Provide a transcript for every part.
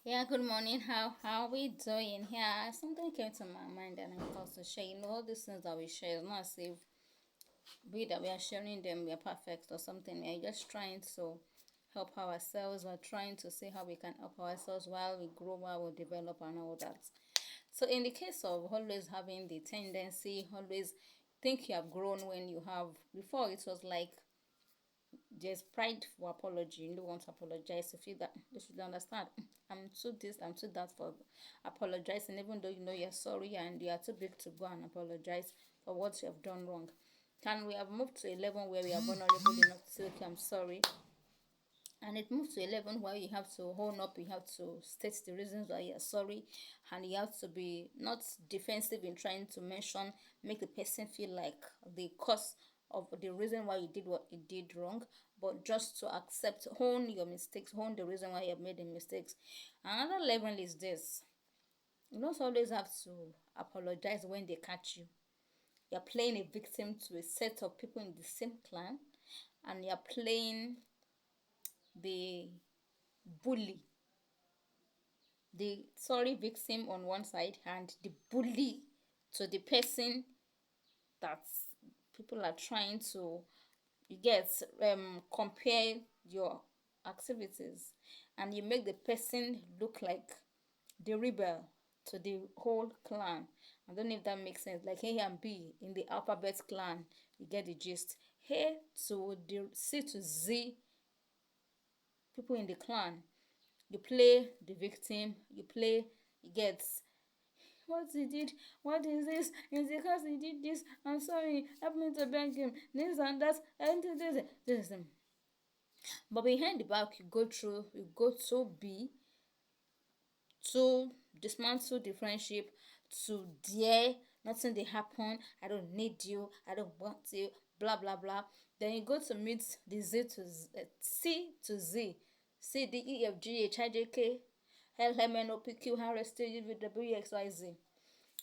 Yeah, good morning. How are we doing? Yeah, something came to my mind and I thought to share. All these things that we share is not as if we that we are sharing them we are perfect or something. We are just trying to help ourselves or trying to see how we can help ourselves while we grow, while we develop and all that. So in the case of always having the tendency, always think you have grown when you have before it was like there's pride for apology. You don't want to apologize to feel that they should understand. I'm too this, I'm too that for apologizing, even though you know you're sorry and you are too big to go and apologize for what you have done wrong. Can we have moved to a level where we are vulnerable enough to say, okay, I'm sorry? And it moves to 11 where you have to hold up, you have to state the reasons why you're sorry, and you have to be not defensive in trying to mention, make the person feel like the cause of the reason why you did what you did wrong, but just to accept, own your mistakes, own the reason why you have made the mistakes. Another level is this: you don't always have to apologize when they catch you. You're playing a victim to a set of people in the same clan, and you're playing the bully, the sorry victim on one side and the bully to the person that people are trying to, you get, compare your activities, and you make the person look like the rebel to the whole clan. I don't know if that makes sense, like A and B in the alphabet clan. You get the gist. A to the C to Z people in the clan, you play the victim, you play, you get, what he did, what is this, it's because he did this, I'm sorry, help me to beg him, this and that, and this. But behind the back, you go to B, to dismantle the friendship, to dare, nothing dey happen, I don't need you, I don't want you, blah blah blah. Then you go to meet the C to Z, C D E F G H I J K L M N O P Q R S T U V W X Y Z.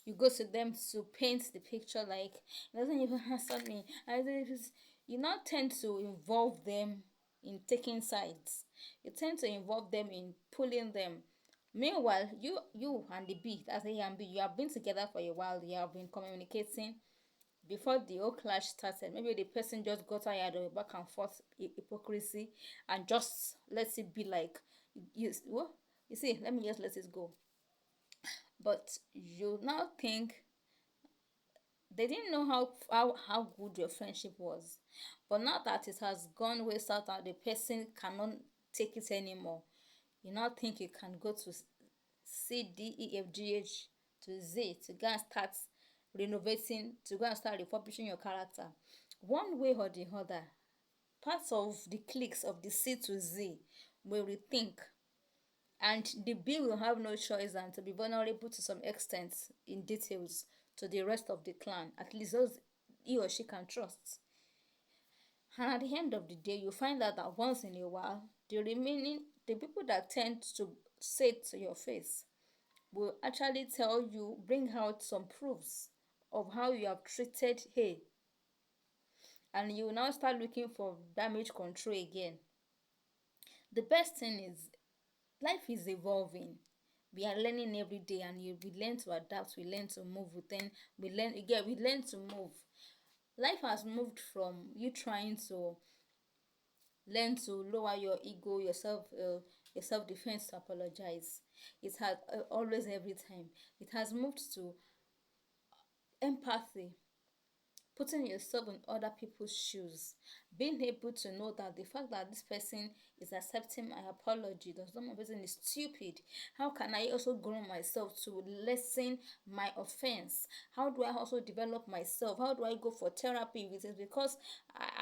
You go to them to paint the picture like it doesn't even answer me. You now tend to involve them in taking sides. You tend to involve them in pulling them. Meanwhile, you and the B, that's A and B, you have been together for a while, you have been communicating before the whole clash started. Maybe the person just got tired of back and forth hypocrisy and just let it be like what you see, let me just let it go. But you now think they didn't know how good your friendship was, but now that it has gone way south and the person cannot take it anymore, you now think you can go to C D E F G H to Z to go and start renovating, to go and start refurbishing your character one way or the other. Parts of the cliques of the C to Z will rethink, and the B will have no choice than to be vulnerable to some extent in details to the rest of the clan, at least those he or she can trust. And at the end of the day, you find out that once in a while, the people that tend to say it to your face will actually tell you, bring out some proofs of how you have treated her, and you now start looking for damage control again. The best thing is life is evolving. We are learning every day, and we learn to adapt, we learn to move within, we learn to move. Life has moved from you trying to learn to lower your ego, your self defense to apologize. It has always, every time, it has moved to empathy, putting yourself in other people's shoes, being able to know that the fact that this person is accepting my apology does not mean the person is stupid. How can I also grow myself to lessen my offense? How do I also develop myself? How do I go for therapy? If it is because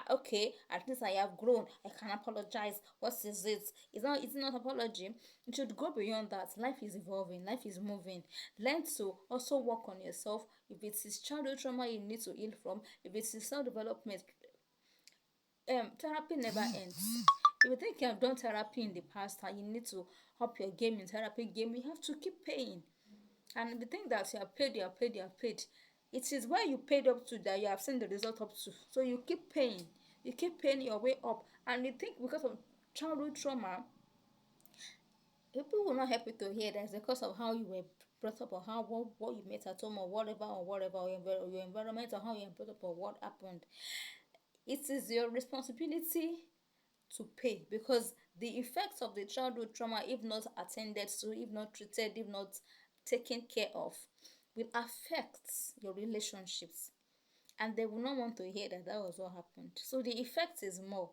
okay, at least I have grown, I can apologize. What is it? It's not apology. You should go beyond that. Life is evolving, life is moving. Learn to also work on yourself. If it is childhood trauma you need to heal from, if it is self-development, therapy never ends. If you think you have done therapy in the past and you need to up your game in therapy game, you have to keep paying. And if you think that you have paid, it is where you paid up to that you have seen the result up to. So you keep paying your way up. And you think because of childhood trauma, People will not help you to hear that because of how you were brought up, or how what you met at home, or whatever, or your environment, or how you were brought up, or what happened. It is your responsibility to pay, because the effects of the childhood trauma, if not attended to, if not treated, if not taken care of, will affect your relationships, and they will not want to hear that that was what happened. So the effect is more.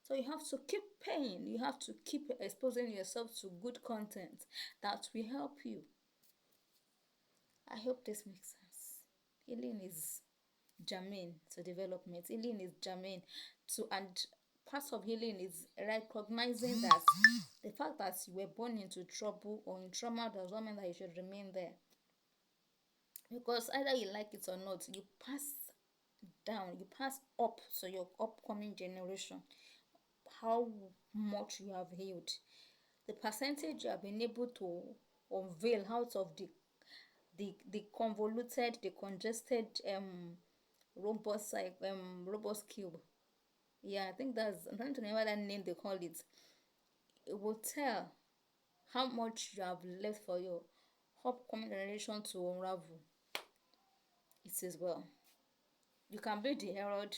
So you have to keep paying, you have to keep exposing yourself to good content that will help you. I hope this makes sense. Healing is germane to development. Healing is germane to, and part of healing is recognizing that the fact that you were born into trouble or in trauma does not mean that you should remain there. Because either you like it or not, you pass down, you pass up to your upcoming generation how much you have healed. The percentage you have been able to unveil out of the convoluted, the congested robust cube. Yeah, I think that's, I'm trying to remember that name they call it. It will tell how much you have left for your upcoming generation to unravel. It is well. You can be the Herod,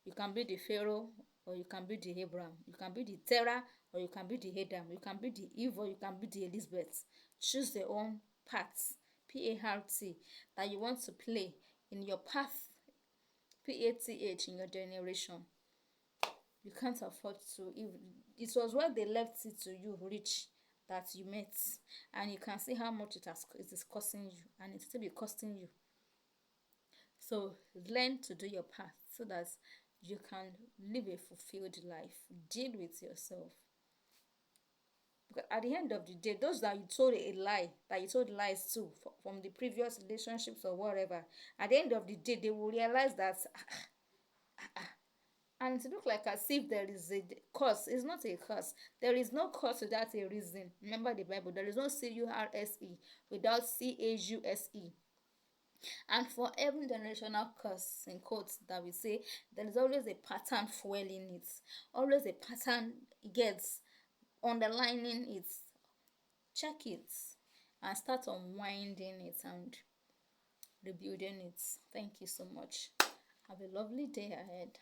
you can be the Pharaoh, or you can be the Abraham. You can be the Terah, or you can be the Adam. You can be the Eve, or you can be the Elizabeth. Choose your own path, P-A-R-T, that you want to play in your path, P-A-T-H, in your generation. You can't afford to. If it was where they left it to you, rich, that you met, and you can see how much it is costing you, and it will be costing you. So learn to do your path so that you can live a fulfilled life. Deal with yourself. Because at the end of the day, those that you told a lie, that you told lies to from the previous relationships or whatever, at the end of the day, they will realize that, and it looks like as if there is a curse. It's not a curse. There is no curse without a reason. Remember the Bible. There is no curse without cause. And for every generational curse, in quotes, that we say, there is always a pattern fueling it. Always a pattern gets underlining it. Check it and start unwinding it and rebuilding it. Thank you so much. Have a lovely day ahead.